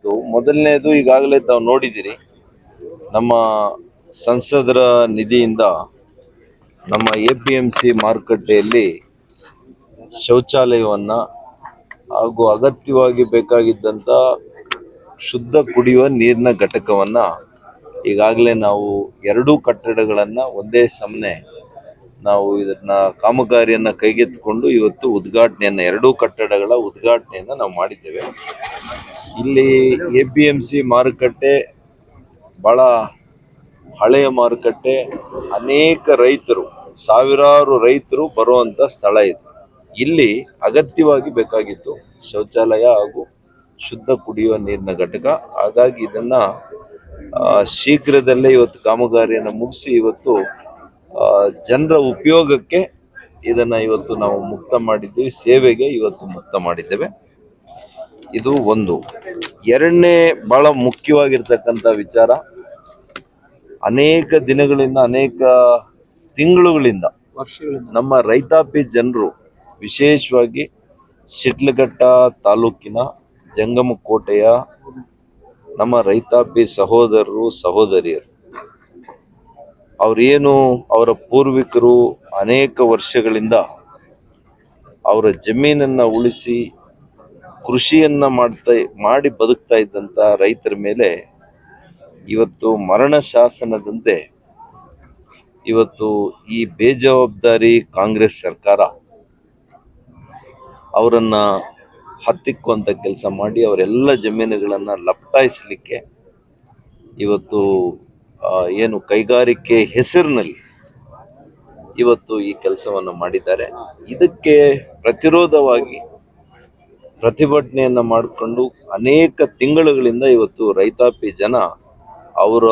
ಇವತ್ತು ಮೊದಲನೇದು ಈಗಾಗಲೇ ತಾವು ನೋಡಿದಿರಿ, ನಮ್ಮ ಸಂಸದರ ನಿಧಿಯಿಂದ ನಮ್ಮ APMC ಮಾರುಕಟ್ಟೆಯಲ್ಲಿ ಶೌಚಾಲಯವನ್ನು ಹಾಗೂ ಅಗತ್ಯವಾಗಿ ಬೇಕಾಗಿದ್ದಂಥ ಶುದ್ಧ ಕುಡಿಯುವ ನೀರಿನ ಘಟಕವನ್ನು ಈಗಾಗಲೇ ನಾವು 2 ಕಟ್ಟಡಗಳನ್ನು ಒಂದೇ ಸಮನೆ ನಾವು ಇದನ್ನ ಕಾಮಗಾರಿಯನ್ನು ಕೈಗೆತ್ತಿಕೊಂಡು ಇವತ್ತು ಉದ್ಘಾಟನೆಯನ್ನು 2 ಕಟ್ಟಡಗಳ ಉದ್ಘಾಟನೆಯನ್ನು ನಾವು ಮಾಡಿದ್ದೇವೆ. ಇಲ್ಲಿ APMC ಮಾರುಕಟ್ಟೆ ಬಹಳ ಹಳೆಯ ಮಾರುಕಟ್ಟೆ, ಅನೇಕ ರೈತರು, ಸಾವಿರಾರು ರೈತರು ಬರುವಂಥ ಸ್ಥಳ ಇದು. ಇಲ್ಲಿ ಅಗತ್ಯವಾಗಿ ಬೇಕಾಗಿತ್ತು ಶೌಚಾಲಯ ಹಾಗೂ ಶುದ್ಧ ಕುಡಿಯುವ ನೀರಿನ ಘಟಕ. ಹಾಗಾಗಿ ಇದನ್ನ ಶೀಘ್ರದಲ್ಲೇ ಇವತ್ತು ಕಾಮಗಾರಿಯನ್ನು ಮುಗಿಸಿ ಇವತ್ತು ಜನರ ಉಪಯೋಗಕ್ಕೆ ಇದನ್ನ ಇವತ್ತು ನಾವು ಮುಕ್ತ ಮಾಡಿದ್ದೀವಿ, ಸೇವೆಗೆ ಇವತ್ತು ಮುಕ್ತ ಮಾಡಿದ್ದೇವೆ. ಇದು ಒಂದು. ಎರಡನೇ ಬಹಳ ಮುಖ್ಯವಾಗಿರ್ತಕ್ಕಂಥ ವಿಚಾರ, ಅನೇಕ ದಿನಗಳಿಂದ, ಅನೇಕ ತಿಂಗಳುಗಳಿಂದ ನಮ್ಮ ರೈತಾಪಿ ಜನರು, ವಿಶೇಷವಾಗಿ ಶಿಡ್ಲಘಟ್ಟ ತಾಲೂಕಿನ ಜಂಗಮಕೋಟೆಯ ನಮ್ಮ ರೈತಾಪಿ ಸಹೋದರರು ಸಹೋದರಿಯರು, ಅವರೇನು ಅವರ ಪೂರ್ವಿಕರು ಅನೇಕ ವರ್ಷಗಳಿಂದ ಅವರ ಜಮೀನನ್ನು ಉಳಿಸಿ ಕೃಷಿಯನ್ನು ಮಾಡಿ ಬದುಕ್ತಾ ಇದ್ದಂಥ ರೈತರ ಮೇಲೆ ಇವತ್ತು ಮರಣ ಶಾಸನದಂತೆ ಇವತ್ತು ಈ ಬೇಜವಾಬ್ದಾರಿ ಕಾಂಗ್ರೆಸ್ ಸರ್ಕಾರ ಅವರನ್ನು ಹತ್ತಿಕ್ಕುವಂಥ ಕೆಲಸ ಮಾಡಿ ಅವರೆಲ್ಲ ಜಮೀನುಗಳನ್ನು ಲಪಟಾಯಿಸಲಿಕ್ಕೆ ಇವತ್ತು ಏನು ಕೈಗಾರಿಕೆ ಹೆಸರಿನಲ್ಲಿ ಇವತ್ತು ಈ ಕೆಲಸವನ್ನು ಮಾಡಿದ್ದಾರೆ. ಇದಕ್ಕೆ ಪ್ರತಿರೋಧವಾಗಿ ಪ್ರತಿಭಟನೆಯನ್ನು ಮಾಡಿಕೊಂಡು ಅನೇಕ ತಿಂಗಳುಗಳಿಂದ ಇವತ್ತು ರೈತಾಪಿ ಜನ ಅವರ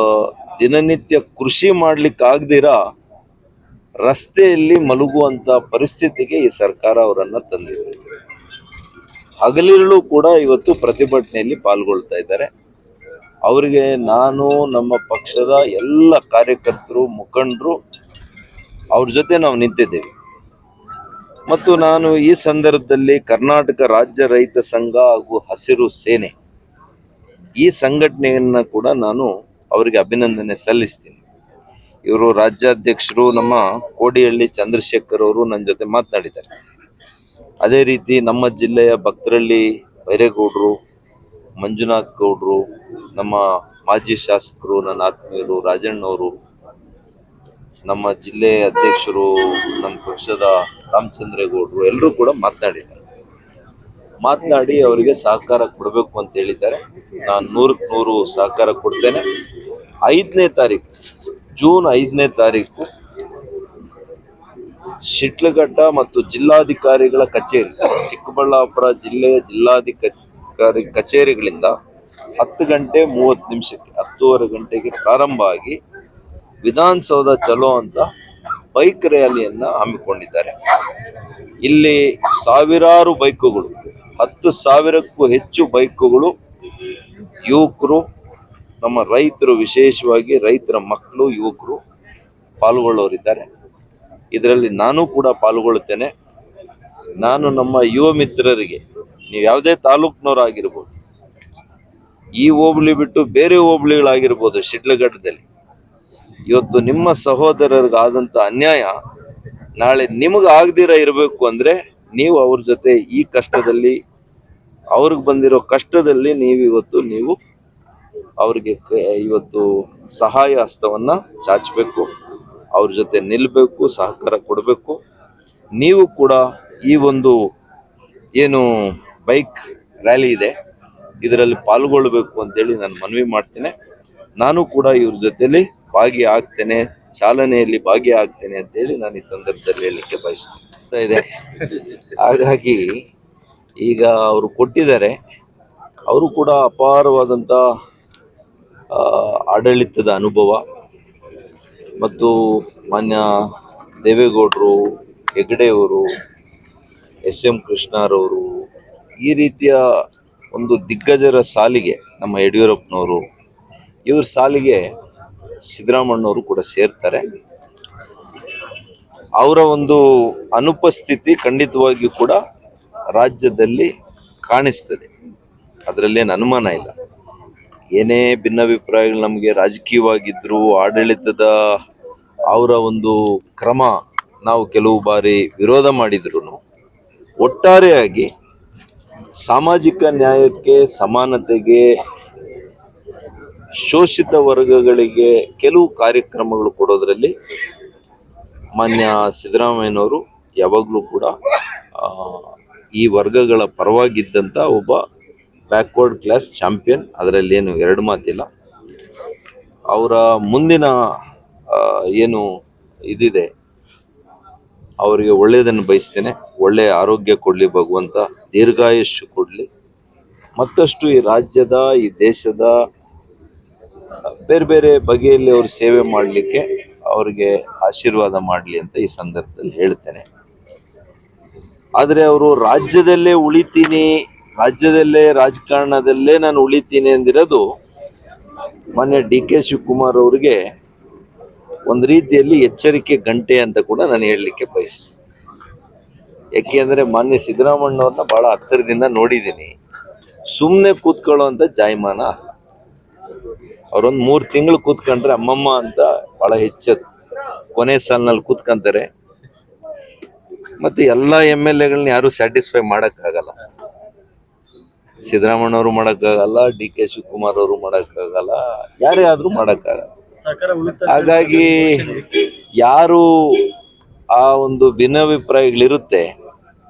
ದಿನನಿತ್ಯ ಕೃಷಿ ಮಾಡ್ಲಿಕ್ಕಾಗದಿರ ರಸ್ತೆಯಲ್ಲಿ ಮಲಗುವಂಥ ಪರಿಸ್ಥಿತಿಗೆ ಈ ಸರ್ಕಾರ ಅವರನ್ನು ತಂದಿದೆ. ಹಗಲಿರುಳು ಕೂಡ ಇವತ್ತು ಪ್ರತಿಭಟನೆಯಲ್ಲಿ ಪಾಲ್ಗೊಳ್ತಾ ಇದ್ದಾರೆ. ಅವರಿಗೆ ನಾನು, ನಮ್ಮ ಪಕ್ಷದ ಎಲ್ಲ ಕಾರ್ಯಕರ್ತರು, ಮುಖಂಡರು ಅವ್ರ ಜೊತೆ ನಾವು ನಿಂತಿದ್ದೇವೆ. ಮತ್ತು ನಾನು ಈ ಸಂದರ್ಭದಲ್ಲಿ ಕರ್ನಾಟಕ ರಾಜ್ಯ ರೈತ ಸಂಘ ಹಾಗೂ ಹಸಿರು ಸೇನೆ ಈ ಸಂಘಟನೆಯನ್ನು ಕೂಡ ನಾನು ಅವರಿಗೆ ಅಭಿನಂದನೆ ಸಲ್ಲಿಸ್ತೀನಿ. ಇವರು ರಾಜ್ಯಾಧ್ಯಕ್ಷರು ನಮ್ಮ ಕೋಡಿಹಳ್ಳಿ ಚಂದ್ರಶೇಖರ್ ಅವರು ನನ್ನ ಜೊತೆ ಮಾತನಾಡಿದ್ದಾರೆ. ಅದೇ ರೀತಿ ನಮ್ಮ ಜಿಲ್ಲೆಯ ಭಕ್ತರಳ್ಳಿ ಬೈರೇಗೌಡರು, ಮಂಜುನಾಥ್ ಗೌಡರು, ನಮ್ಮ ಮಾಜಿ ಶಾಸಕರು, ನನ್ನ ಆತ್ಮೀಯರು ರಾಜಣ್ಣವರು, ನಮ್ಮ ಜಿಲ್ಲೆಯ ಅಧ್ಯಕ್ಷರು, ನಮ್ಮ ಪಕ್ಷದ ರಾಮಚಂದ್ರೇಗೌಡರು ಎಲ್ಲರೂ ಕೂಡ ಮಾತನಾಡಿ ಅವರಿಗೆ ಸಹಕಾರ ಕೊಡಬೇಕು ಅಂತ ಹೇಳಿದ್ದಾರೆ. ನಾನು 100ಕ್ಕೆ 100 ಸಹಕಾರ ಕೊಡ್ತೇನೆ. 5ನೇ ತಾರೀಕು, ಜೂನ್ 5ನೇ ತಾರೀಕು ಶಿಡ್ಲಘಟ್ಟ ಮತ್ತು ಜಿಲ್ಲಾಧಿಕಾರಿಗಳ ಕಚೇರಿ, ಚಿಕ್ಕಬಳ್ಳಾಪುರ ಜಿಲ್ಲೆಯ ಜಿಲ್ಲಾಧಿಕಾರಿ ಕಚೇರಿಗಳಿಂದ 10 ಗಂಟೆ 30 ನಿಮಿಷಕ್ಕೆ 10:30 ಗಂಟೆಗೆ ಪ್ರಾರಂಭ ಆಗಿ ವಿಧಾನಸೌಧ ಚಲೋ ಅಂತ ಬೈಕ್ ರ್ಯಾಲಿಯನ್ನು ಹಮ್ಮಿಕೊಂಡಿದ್ದಾರೆ. ಇಲ್ಲಿ ಸಾವಿರಾರು ಬೈಕುಗಳು, 10,000ಕ್ಕೂ ಹೆಚ್ಚು ಬೈಕುಗಳು, ಯುವಕರು, ನಮ್ಮ ರೈತರು, ವಿಶೇಷವಾಗಿ ರೈತರ ಮಕ್ಕಳು, ಯುವಕರು ಪಾಲ್ಗೊಳ್ಳೋರಿದ್ದಾರೆ. ಇದರಲ್ಲಿ ನಾನು ಕೂಡ ಪಾಲ್ಗೊಳ್ಳುತ್ತೇನೆ. ನಾನು ನಮ್ಮ ಯುವ ಮಿತ್ರರಿಗೆ, ನೀವು ಯಾವುದೇ ತಾಲೂಕಿನವರಾಗಿರ್ಬೋದು, ಈ ಹೋಬಳಿ ಬಿಟ್ಟು ಬೇರೆ ಹೋಬಳಿಗಳಾಗಿರ್ಬೋದು, ಶಿಡ್ಲಘಟ್ಟದಲ್ಲಿ ಇವತ್ತು ನಿಮ್ಮ ಸಹೋದರರಿಗಾದಂಥ ಅನ್ಯಾಯ ನಾಳೆ ನಿಮಗೆ ಆಗದಿರ ಇರಬೇಕು ಅಂದರೆ ನೀವು ಅವ್ರ ಜೊತೆ ಈ ಕಷ್ಟದಲ್ಲಿ, ಅವ್ರಿಗೆ ಬಂದಿರೋ ಕಷ್ಟದಲ್ಲಿ ನೀವು ಅವ್ರಿಗೆ ಇವತ್ತು ಸಹಾಯ ಹಸ್ತವನ್ನು ಚಾಚಬೇಕು, ಅವ್ರ ಜೊತೆ ನಿಲ್ಲಬೇಕು, ಸಹಕಾರ ಕೊಡಬೇಕು. ನೀವು ಕೂಡ ಈ ಒಂದು ಏನು ಬೈಕ್ ರ್ಯಾಲಿ ಇದೆ ಇದರಲ್ಲಿ ಪಾಲ್ಗೊಳ್ಬೇಕು ಅಂತೇಳಿ ನಾನು ಮನವಿ ಮಾಡ್ತೇನೆ. ನಾನು ಕೂಡ ಇವ್ರ ಜೊತೆಲಿ ಭಾಗಿಯಾಗ್ತೇನೆ, ಚಾಲನೆಯಲ್ಲಿ ಭಾಗಿಯಾಗ್ತೇನೆ ಅಂತೇಳಿ ನಾನು ಈ ಸಂದರ್ಭದಲ್ಲಿ ಹೇಳಲಿಕ್ಕೆ ಬಯಸ್ತೇನೆ. ಹಾಗಾಗಿ ಈಗ ಅವರು ಕೊಟ್ಟಿದ್ದಾರೆ, ಅವರು ಕೂಡ ಅಪಾರವಾದಂಥ ಆಡಳಿತದ ಅನುಭವ ಮತ್ತು ಮಾನ್ಯ ದೇವೇಗೌಡರು, ಹೆಗಡೆಯವರು, SM ಕೃಷ್ಣರವರು, ಈ ರೀತಿಯ ಒಂದು ದಿಗ್ಗಜರ ಸಾಲಿಗೆ ನಮ್ಮ ಯಡಿಯೂರಪ್ಪನವರು, ಇವ್ರ ಸಾಲಿಗೆ ಸಿದ್ದರಾಮಣ್ಣವರು ಕೂಡ ಸೇರ್ತಾರೆ. ಅವರ ಒಂದು ಅನುಪಸ್ಥಿತಿ ಖಂಡಿತವಾಗಿಯೂ ಕೂಡ ರಾಜ್ಯದಲ್ಲಿ ಕಾಣಿಸ್ತದೆ, ಅದರಲ್ಲೇನು ಅನುಮಾನ ಇಲ್ಲ. ಏನೇ ಭಿನ್ನಾಭಿಪ್ರಾಯಗಳು ನಮಗೆ ರಾಜಕೀಯವಾಗಿದ್ರು, ಆಡಳಿತದ ಅವರ ಒಂದು ಕ್ರಮ ನಾವು ಕೆಲವು ಬಾರಿ ವಿರೋಧ ಮಾಡಿದ್ರು, ಒಟ್ಟಾರೆಯಾಗಿ ಸಾಮಾಜಿಕ ನ್ಯಾಯಕ್ಕೆ, ಸಮಾನತೆಗೆ, ಶೋಷಿತ ವರ್ಗಗಳಿಗೆ ಕೆಲವು ಕಾರ್ಯಕ್ರಮಗಳು ಕೊಡೋದ್ರಲ್ಲಿ ಮಾನ್ಯ ಸಿದ್ದರಾಮಯ್ಯನವರು ಯಾವಾಗಲೂ ಕೂಡ ಈ ವರ್ಗಗಳ ಪರವಾಗಿದ್ದಂಥ ಒಬ್ಬ ಬ್ಯಾಕ್ವರ್ಡ್ ಕ್ಲಾಸ್ ಚಾಂಪಿಯನ್. ಅದರಲ್ಲಿ ಏನು ಎರಡು ಮಾತಿಲ್ಲ. ಅವರ ಮುಂದಿನ ಏನು ಇದಿದೆ ಅವರಿಗೆ ಒಳ್ಳೆಯದನ್ನು ಬಯಸ್ತೇನೆ. ಒಳ್ಳೆಯ ಆರೋಗ್ಯ ಕೊಡಲಿ ಭಗವಂತ, ದೀರ್ಘಾಯುಷ್ಯ ಕೊಡಲಿ, ಮತ್ತಷ್ಟು ಈ ರಾಜ್ಯದ, ಈ ದೇಶದ ಬೇರೆ ಬೇರೆ ಬಗೆಯಲ್ಲಿ ಅವರು ಸೇವೆ ಮಾಡಲಿಕ್ಕೆ ಅವರಿಗೆ ಆಶೀರ್ವಾದ ಮಾಡಲಿ ಅಂತ ಈ ಸಂದರ್ಭದಲ್ಲಿ ಹೇಳ್ತೇನೆ. ಆದರೆ ಅವರು ರಾಜ್ಯದಲ್ಲೇ ಉಳಿತೀನಿ, ರಾಜ್ಯದಲ್ಲೇ ರಾಜಕಾರಣದಲ್ಲೇ ನಾನು ಉಳಿತೀನಿ ಅಂದಿರೋದು ಮಾನ್ಯ DK ಶಿವಕುಮಾರ್ ಅವರಿಗೆ ಒಂದು ರೀತಿಯಲ್ಲಿ ಎಚ್ಚರಿಕೆ ಗಂಟೆ ಅಂತ ಕೂಡ ನಾನು ಹೇಳಲಿಕ್ಕೆ ಬಯಸ್ತೀನಿ. ಯಾಕೆಂದ್ರೆ ಮಾನ್ಯ ಸಿದ್ದರಾಮಯ್ಯವ್ರನ್ನ ಬಹಳ ಹತ್ತಿರದಿಂದ ನೋಡಿದ್ದೀನಿ. ಸುಮ್ಮನೆ ಕೂತ್ಕೊಳ್ಳೋ ಅಂತ ಜಾಯಮಾನ ಅಲ್ಲ. ಅವರೊಂದು 3 ತಿಂಗಳು ಕೂತ್ಕೊಂಡ್ರೆ ಅಮ್ಮಮ್ಮ ಅಂತ ಬಹಳ ಹೆಚ್ಚದು. ಕೊನೆ ಸಾಲಿನಲ್ಲಿ ಕೂತ್ಕೊಂತಾರೆ. ಮತ್ತೆ ಎಲ್ಲ MLAಗಳನ್ನ ಯಾರು ಸ್ಯಾಟಿಸ್ಫೈ ಮಾಡಕ್ಕಾಗಲ್ಲ. ಸಿದ್ದರಾಮಯ್ಯವರು ಮಾಡಕ್ಕಾಗಲ್ಲ, DK ಶಿವಕುಮಾರ್ ಅವರು ಮಾಡಕ್ಕಾಗಲ್ಲ, ಯಾರೇ ಆದ್ರೂ ಮಾಡಕ್ಕಾಗಲ್ಲ. ಹಾಗಾಗಿ ಯಾರು ಆ ಒಂದು ಭಿನ್ನಾಭಿಪ್ರಾಯಗಳಿರುತ್ತೆ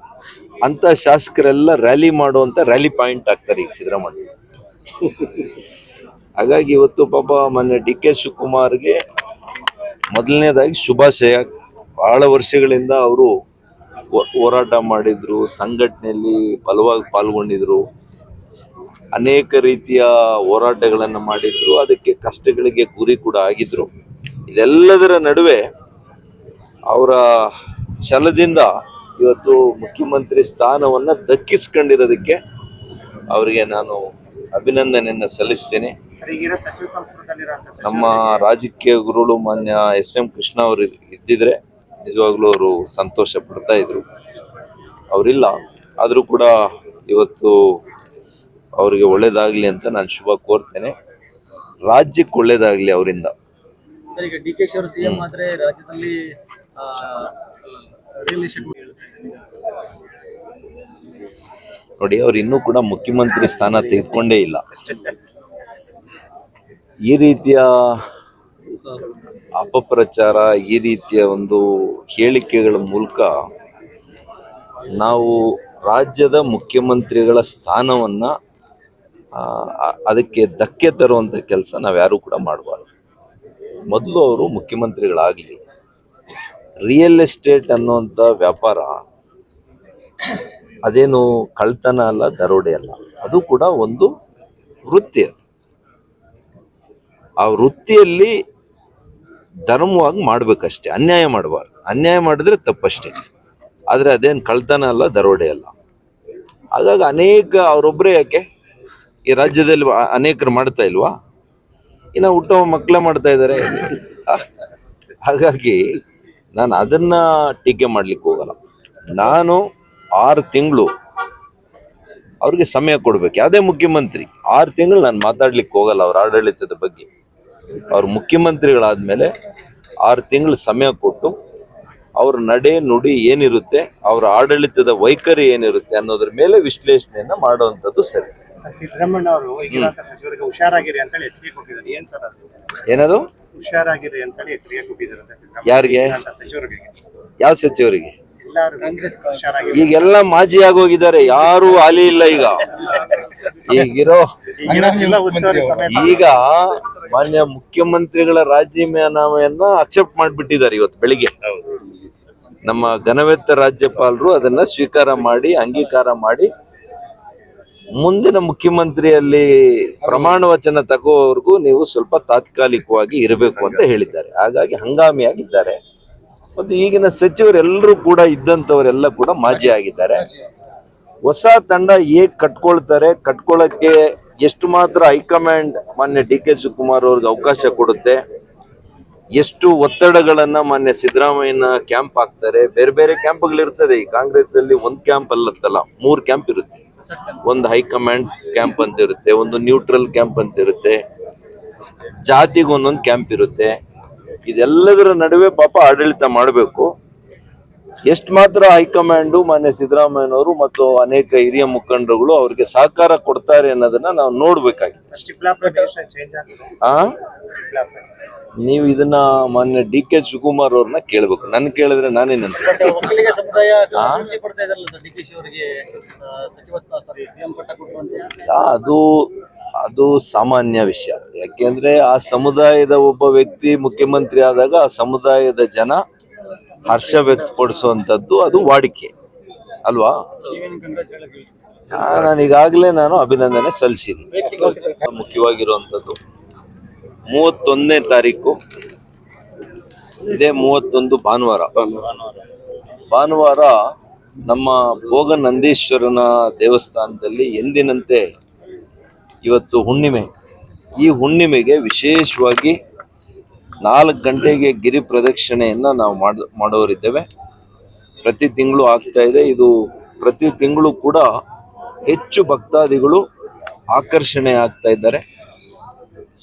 ಅಂತ ಶಾಸಕರೆಲ್ಲ ರ್ಯಾಲಿ ಮಾಡುವಂತ ರ್ಯಾಲಿ ಪಾಯಿಂಟ್ ಆಗ್ತಾರೆ ಈಗ ಸಿದ್ದರಾಮಯ್ಯ. ಹಾಗಾಗಿ ಇವತ್ತು ಪಾಪ ಮೊನ್ನೆ DK ಶಿವಕುಮಾರ್ಗೆ ಮೊದಲನೇದಾಗಿ ಶುಭಾಶಯ. ಬಹಳ ವರ್ಷಗಳಿಂದ ಅವರು ಹೋರಾಟ ಮಾಡಿದ್ರು, ಸಂಘಟನೆಯಲ್ಲಿ ಬಲವಾಗಿ ಪಾಲ್ಗೊಂಡಿದ್ರು, ಅನೇಕ ರೀತಿಯ ಹೋರಾಟಗಳನ್ನು ಮಾಡಿದ್ರು, ಅದಕ್ಕೆ ಕಷ್ಟಗಳಿಗೆ ಗುರಿ ಕೂಡ ಆಗಿದ್ರು. ಇದೆಲ್ಲದರ ನಡುವೆ ಅವರ ಛಲದಿಂದ ಇವತ್ತು ಮುಖ್ಯಮಂತ್ರಿ ಸ್ಥಾನವನ್ನ ದಕ್ಕಿಸ್ಕೊಂಡಿರೋದಕ್ಕೆ ಅವರಿಗೆ ನಾನು ಅಭಿನಂದನೆಯನ್ನ ಸಲ್ಲಿಸ್ತೇನೆ. ನಮ್ಮ ರಾಜಕೀಯ ಗುರುಗಳು ಮಾನ್ಯ SM ಕೃಷ್ಣ ಅವರು ಇದ್ದಿದ್ರೆ ನಿಜವಾಗ್ಲೂ ಅವರು ಸಂತೋಷ ಪಡ್ತಾ ಇದ್ರು. ಅವರಿಲ್ಲ, ಆದರೂ ಕೂಡ ಇವತ್ತು ಅವರಿಗೆ ಒಳ್ಳೇದಾಗ್ಲಿ ಅಂತ ನಾನು ಶುಭ ಕೋರ್ತೇನೆ. ರಾಜ್ಯಕ್ಕೆ ಒಳ್ಳೇದಾಗ್ಲಿ ಅವರಿಂದ. ಈಗ DK ಅವರು CM ಆದ್ರೆ ರಾಜ್ಯದಲ್ಲಿ ನೋಡಿ, ಅವ್ರು ಇನ್ನೂ ಕೂಡ ಮುಖ್ಯಮಂತ್ರಿ ಸ್ಥಾನ ತೆಗೆದುಕೊಂಡೇ ಇಲ್ಲ. ಈ ರೀತಿಯ ಅಪಪ್ರಚಾರ, ಈ ರೀತಿಯ ಒಂದು ಹೇಳಿಕೆಗಳ ಮೂಲಕ ನಾವು ರಾಜ್ಯದ ಮುಖ್ಯಮಂತ್ರಿಗಳ ಸ್ಥಾನವನ್ನ ಅದಕ್ಕೆ ಧಕ್ಕೆ ತರುವಂತ ಕೆಲಸ ನಾವ್ಯಾರು ಕೂಡ ಮಾಡಬಾರ್ದು. ಮೊದಲು ಅವರು ಮುಖ್ಯಮಂತ್ರಿಗಳಾಗಲಿ. ರಿಯಲ್ ಎಸ್ಟೇಟ್ ಅನ್ನುವಂಥ ವ್ಯಾಪಾರ ಅದೇನು ಕಳ್ತನ ಅಲ್ಲ, ದರೋಡೆ ಅಲ್ಲ, ಅದು ಕೂಡ ಒಂದು ವೃತ್ತಿ. ಅದು ಆ ವೃತ್ತಿಯಲ್ಲಿ ಧರ್ಮವಾಗಿ ಮಾಡ್ಬೇಕಷ್ಟೇ, ಅನ್ಯಾಯ ಮಾಡಬಾರ್ದು. ಅನ್ಯಾಯ ಮಾಡಿದ್ರೆ ತಪ್ಪಷ್ಟೇ, ಆದರೆ ಅದೇನು ಕಳ್ತನ ಅಲ್ಲ, ದರೋಡೆ ಅಲ್ಲ. ಹಾಗಾಗಿ ಅನೇಕ ಅವರೊಬ್ಬರೇ ಯಾಕೆ ಈ ರಾಜ್ಯದಲ್ಲಿ ಅನೇಕರು ಮಾಡ್ತಾ ಇಲ್ವಾ? ಇನ್ನು ಹುಟ್ಟೋ ಮಕ್ಕಳೇ ಮಾಡ್ತಾ ಇದ್ದಾರೆ. ಹಾಗಾಗಿ ನಾನು ಅದನ್ನ ಟೀಕೆ ಮಾಡ್ಲಿಕ್ಕೆ ಹೋಗಲ್ಲ. ನಾನು 6 ತಿಂಗಳು ಅವ್ರಿಗೆ ಸಮಯ ಕೊಡ್ಬೇಕು. ಯಾವುದೇ ಮುಖ್ಯಮಂತ್ರಿ 6 ತಿಂಗಳು ನಾನು ಮಾತಾಡ್ಲಿಕ್ಕೆ ಹೋಗಲ್ಲ ಅವ್ರ ಆಡಳಿತದ ಬಗ್ಗೆ. ಅವ್ರ ಮುಖ್ಯಮಂತ್ರಿಗಳಾದ್ಮೇಲೆ 6 ತಿಂಗಳು ಸಮಯ ಕೊಟ್ಟು ಅವ್ರ ನಡೆ ನುಡಿ ಏನಿರುತ್ತೆ, ಅವ್ರ ಆಡಳಿತದ ವೈಖರಿ ಏನಿರುತ್ತೆ ಅನ್ನೋದ್ರ ಮೇಲೆ ವಿಶ್ಲೇಷಣೆಯನ್ನ ಮಾಡುವಂಥದ್ದು ಸರಿ. ಸಿದ್ದರಾಮಯ್ಯ ಅವರು ಈಗಿನ ಸಚಿವರಿಗೆ ಹುಷಾರಾಗಿರಿ ಅಂತ ಹೇಳಿ ಎಚ್ಚರಿಕೆ ಕೊಟ್ಟಿದ್ದಾರೆ. ಏನ್ ಸರ್ ಅದು? ಏನದು ಹುಷಾರಾಗಿರಿ ಅಂತ ಹೇಳಿ ಎಚ್ಚರಿಕೆ ಕೊಟ್ಟಿದ್ದಾರೆ ಯಾರಿಗೆ? ಸಚಿವರಿಗೆ. ಯಾವ ಸಚಿವರಿಗೆ? ಎಲ್ಲರೂ ಕಾಂಗ್ರೆಸ್ ಹುಷಾರಾಗಿರಿ. ಈಗೆಲ್ಲ ಮಾಜಿ ಆಗೋಗಿದ್ದಾರೆ, ಯಾರು ಹಾಲಿ ಇಲ್ಲ ಈಗ. ಈಗಿರೋ ಜಿಲ್ಲಾ ಉಸ್ತುವಾರಿ ಸಮೇತ ಈಗ ಮಾನ್ಯ ಮುಖ್ಯಮಂತ್ರಿಗಳ ರಾಜೀನಾಮೆಯನ್ನ ಅಕ್ಸೆಪ್ಟ್ ಮಾಡಿಬಿಟ್ಟಿದ್ದಾರೆ ಇವತ್ತು ಬೆಳಿಗ್ಗೆ. ನಮ್ಮ ಘನವೆತ್ತ ರಾಜ್ಯಪಾಲರು ಅದನ್ನ ಸ್ವೀಕಾರ ಮಾಡಿ, ಅಂಗೀಕಾರ ಮಾಡಿ, ಮುಂದಿನ ಮುಖ್ಯಮಂತ್ರಿಯಲ್ಲಿ ಪ್ರಮಾಣ ವಚನ ತಗೋವರೆಗೂ ನೀವು ಸ್ವಲ್ಪ ತಾತ್ಕಾಲಿಕವಾಗಿ ಇರಬೇಕು ಅಂತ ಹೇಳಿದ್ದಾರೆ. ಹಾಗಾಗಿ ಹಂಗಾಮಿಯಾಗಿದ್ದಾರೆ. ಮತ್ತು ಈಗಿನ ಸಚಿವರೆಲ್ಲರೂ ಕೂಡ ಇದ್ದಂಥವರೆಲ್ಲ ಕೂಡ ಮಾಜಿ ಆಗಿದ್ದಾರೆ. ಹೊಸ ತಂಡ ಹೇಗೆ ಕಟ್ಕೊಳ್ತಾರೆ, ಕಟ್ಕೊಳ್ಳೋಕ್ಕೆ ಎಷ್ಟು ಮಾತ್ರ ಹೈಕಮಾಂಡ್ ಮಾನ್ಯ DK ಶಿವಕುಮಾರ್ ಅವ್ರಿಗೆ ಅವಕಾಶ ಕೊಡುತ್ತೆ, ಎಷ್ಟು ಒತ್ತಡಗಳನ್ನ ಮಾನ್ಯ ಸಿದ್ದರಾಮಯ್ಯನ ಕ್ಯಾಂಪ್ ಹಾಕ್ತಾರೆ. ಬೇರೆ ಬೇರೆ ಕ್ಯಾಂಪ್ಗಳಿರ್ತದೆ. ಈ ಕಾಂಗ್ರೆಸ್ ಅಲ್ಲಿ 1 ಕ್ಯಾಂಪ್ ಅಲ್ಲತ್ತಲ್ಲ, 3 ಕ್ಯಾಂಪ್ ಇರುತ್ತೆ. ಒಂದು ಹೈಕಮಾಂಡ್ ಕ್ಯಾಂಪ್ ಅಂತ ಇರುತ್ತೆ, ಒಂದು ನ್ಯೂಟ್ರಲ್ ಕ್ಯಾಂಪ್ ಅಂತ ಇರುತ್ತೆ, ಜಾತಿಗೆ ಒಂದೊಂದು ಕ್ಯಾಂಪ್ ಇರುತ್ತೆ. ಇದೆಲ್ಲದರ ನಡುವೆ ಪಾಪ ಆಡಳಿತ ಮಾಡಬೇಕು. ಎಷ್ಟು ಮಾತ್ರ ಹೈಕಮಾಂಡು ಮಾನ್ಯ ಸಿದ್ದರಾಮಯ್ಯನವರು ಮತ್ತು ಅನೇಕ ಹಿರಿಯ ಮುಖಂಡರುಗಳು ಅವ್ರಿಗೆ ಸಹಕಾರ ಕೊಡ್ತಾರೆ ಅನ್ನೋದನ್ನ ನಾವು ನೋಡ್ಬೇಕಾಗಿದೆ. ಚೇಂಜ್ ಆಗಿದೆ. ಆ ನೀವು ಇದನ್ನ ಮಾನ್ಯ ಡಿ.ಕೆ. ಶಿವಕುಮಾರ್ ಅವ್ರನ್ನ ಕೇಳ್ಬೇಕು, ನನ್ ಕೇಳಿದ್ರೆ ನಾನೇನಂತ. ಒಕ್ಕಲಿಗ ಸಮುದಾಯ ಖುಷಿ ಪಡ್ತಾ ಇದಾರಲ್ಲ ಸರ್ ಡಿ ಕೆ ಶಿ ಅವರಿಗೆ ಸಚಿವ ಸಿಎಂ ಪಟ್ಟ ಕೊಟ್ಟುವಂತೆ. ಅದು ಸಾಮಾನ್ಯ ವಿಷಯ. ಯಾಕೆಂದ್ರೆ ಆ ಸಮುದಾಯದ ಒಬ್ಬ ವ್ಯಕ್ತಿ ಮುಖ್ಯಮಂತ್ರಿ ಆದಾಗ ಆ ಸಮುದಾಯದ ಜನ ಹರ್ಷ ವ್ಯಕ್ತಪಡಿಸುವಂತದ್ದು ಅದು ವಾಡಿಕೆ ಅಲ್ವಾ. ನಾನು ಈಗಾಗಲೇ ಅಭಿನಂದನೆ ಸಲ್ಲಿಸಿದ್ದೀನಿ. ಮುಖ್ಯವಾಗಿರುವಂತದ್ದು 31ನೇ ತಾರೀಕು, ಇದೇ 31 ಭಾನುವಾರ ನಮ್ಮ ಭೋಗನಂದೀಶ್ವರನ ದೇವಸ್ಥಾನದಲ್ಲಿ ಎಂದಿನಂತೆ ಇವತ್ತು ಹುಣ್ಣಿಮೆ. ಈ ಹುಣ್ಣಿಮೆಗೆ ವಿಶೇಷವಾಗಿ 4 ಗಂಟೆಗೆ ಗಿರಿ ಪ್ರದಕ್ಷಿಣೆಯನ್ನ ನಾವು ಮಾಡೋರಿದ್ದೇವೆ. ಪ್ರತಿ ತಿಂಗಳು ಆಗ್ತಾ ಇದೆ. ಇದು ಪ್ರತಿ ತಿಂಗಳು ಕೂಡ ಹೆಚ್ಚು ಭಕ್ತಾದಿಗಳು ಆಕರ್ಷಣೆ ಆಗ್ತಾ ಇದ್ದಾರೆ,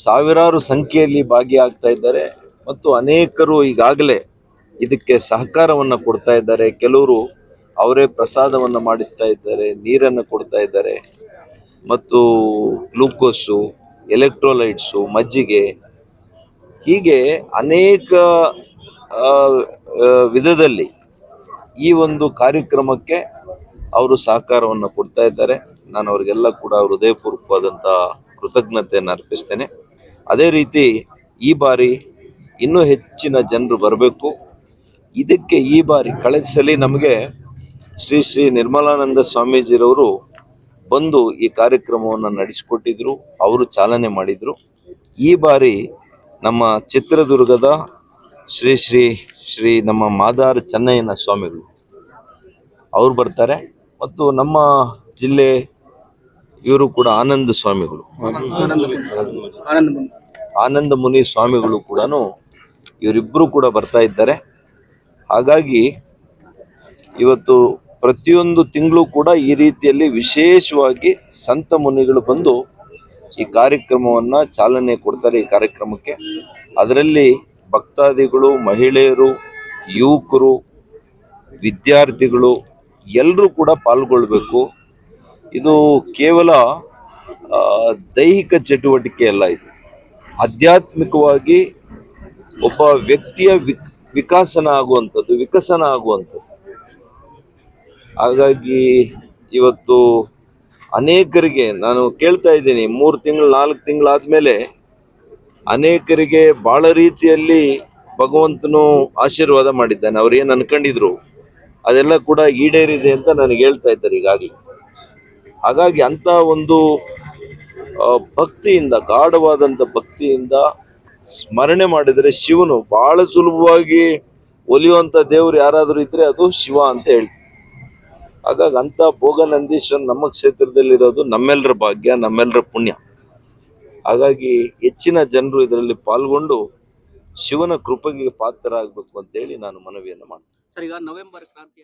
ಸಾವಿರಾರು ಸಂಖ್ಯೆಯಲ್ಲಿ ಭಾಗಿಯಾಗ್ತಾ ಇದ್ದಾರೆ ಮತ್ತು ಅನೇಕರು ಈಗಾಗಲೇ ಇದಕ್ಕೆ ಸಹಕಾರವನ್ನು ಕೊಡ್ತಾ ಇದ್ದಾರೆ. ಕೆಲವರು ಅವರೇ ಪ್ರಸಾದವನ್ನು ಮಾಡಿಸ್ತಾ ಇದ್ದಾರೆ, ನೀರನ್ನು ಕೊಡ್ತಾ ಇದ್ದಾರೆ ಮತ್ತು ಗ್ಲೂಕೋಸು, ಎಲೆಕ್ಟ್ರೋಲೈಟ್ಸು, ಮಜ್ಜಿಗೆ, ಹೀಗೆ ಅನೇಕ ವಿಧದಲ್ಲಿ ಈ ಒಂದು ಕಾರ್ಯಕ್ರಮಕ್ಕೆ ಅವರು ಸಹಕಾರವನ್ನು ಕೊಡ್ತಾ ಇದ್ದಾರೆ. ನಾನು ಅವರಿಗೆಲ್ಲ ಕೂಡ ಹೃದಯಪೂರ್ವಕವಾದಂಥ ಕೃತಜ್ಞತೆಯನ್ನು ಅರ್ಪಿಸ್ತೇನೆ. ಅದೇ ರೀತಿ ಈ ಬಾರಿ ಇನ್ನೂ ಹೆಚ್ಚಿನ ಜನರು ಬರಬೇಕು. ಇದಕ್ಕೆ ಈ ಬಾರಿ ಕಳೆದ ಸಲ ನಮಗೆ ಶ್ರೀ ನಿರ್ಮಲಾನಂದ ಸ್ವಾಮೀಜಿರವರು ಬಂದು ಈ ಕಾರ್ಯಕ್ರಮವನ್ನು ನಡೆಸಿಕೊಟ್ಟಿದ್ರು, ಅವರು ಚಾಲನೆ ಮಾಡಿದ್ರು. ಈ ಬಾರಿ ನಮ್ಮ ಚಿತ್ರದುರ್ಗದ ಶ್ರೀ ನಮ್ಮ ಮಾದಾರ ಚೆನ್ನಯ್ಯನ ಸ್ವಾಮಿಗಳು ಅವರು ಬರ್ತಾರೆ ಮತ್ತು ನಮ್ಮ ಜಿಲ್ಲೆ ಇವರು ಕೂಡ ಆನಂದ ಸ್ವಾಮಿಗಳು, ಆನಂದ ಮುನಿ ಸ್ವಾಮಿಗಳು ಕೂಡ ಇವರಿಬ್ಬರು ಕೂಡ ಬರ್ತಾ ಇದ್ದಾರೆ. ಹಾಗಾಗಿ ಇವತ್ತು ಪ್ರತಿಯೊಂದು ತಿಂಗಳು ಕೂಡ ಈ ರೀತಿಯಲ್ಲಿ ವಿಶೇಷವಾಗಿ ಸಂತ ಮುನಿಗಳು ಬಂದು ಈ ಕಾರ್ಯಕ್ರಮವನ್ನು ಚಾಲನೆ ಕೊಡ್ತಾರೆ. ಈ ಕಾರ್ಯಕ್ರಮಕ್ಕೆ ಅದರಲ್ಲಿ ಭಕ್ತಾದಿಗಳು, ಮಹಿಳೆಯರು, ಯುವಕರು, ವಿದ್ಯಾರ್ಥಿಗಳು ಎಲ್ಲರೂ ಕೂಡ ಪಾಲ್ಗೊಳ್ಬೇಕು. ಇದು ಕೇವಲ ದೈಹಿಕ ಚಟುವಟಿಕೆ ಅಲ್ಲ, ಇದು ಆಧ್ಯಾತ್ಮಿಕವಾಗಿ ಒಬ್ಬ ವ್ಯಕ್ತಿಯ ವಿಕಸನ ಆಗುವಂಥದ್ದು. ಹಾಗಾಗಿ ಇವತ್ತು ಅನೇಕರಿಗೆ ನಾನು ಕೇಳ್ತಾ ಇದ್ದೀನಿ, 3 ತಿಂಗಳು 4 ತಿಂಗಳಾದ್ಮೇಲೆ ಅನೇಕರಿಗೆ ಬಹಳ ರೀತಿಯಲ್ಲಿ ಭಗವಂತನು ಆಶೀರ್ವಾದ ಮಾಡಿದ್ದಾನೆ. ಅವ್ರು ಏನು ಅನ್ಕೊಂಡಿದ್ರು ಅದೆಲ್ಲ ಕೂಡ ಈಡೇರಿದೆ ಅಂತ ನನಗೆ ಹೇಳ್ತಾ ಇದ್ದಾರೆ ಈಗಾಗಲೇ. ಹಾಗಾಗಿ ಅಂತ ಒಂದು ಭಕ್ತಿಯಿಂದ, ಗಾಢವಾದಂಥ ಭಕ್ತಿಯಿಂದ ಸ್ಮರಣೆ ಮಾಡಿದರೆ ಶಿವನು ಬಹಳ ಸುಲಭವಾಗಿ ಒಲಿಯುವಂಥ ದೇವರು ಯಾರಾದರೂ ಇದ್ರೆ ಅದು ಶಿವ ಅಂತ ಹೇಳ್ತೀವಿ. ಹಾಗಾಗಿ ಅಂತ ಭೋಗನಂದೀಶ್ವರ ನಮ್ಮ ಕ್ಷೇತ್ರದಲ್ಲಿರೋದು ನಮ್ಮೆಲ್ಲರ ಭಾಗ್ಯ, ನಮ್ಮೆಲ್ಲರ ಪುಣ್ಯ. ಹಾಗಾಗಿ ಹೆಚ್ಚಿನ ಜನರು ಇದರಲ್ಲಿ ಪಾಲ್ಗೊಂಡು ಶಿವನ ಕೃಪೆಗೆ ಪಾತ್ರರಾಗಬೇಕು ಅಂತೇಳಿ ನಾನು ಮನವಿಯನ್ನು ಮಾಡ್ತೀನಿ. ಸರ್, ಈಗ ನವೆಂಬರ್ ಕ್ರಾಂತಿ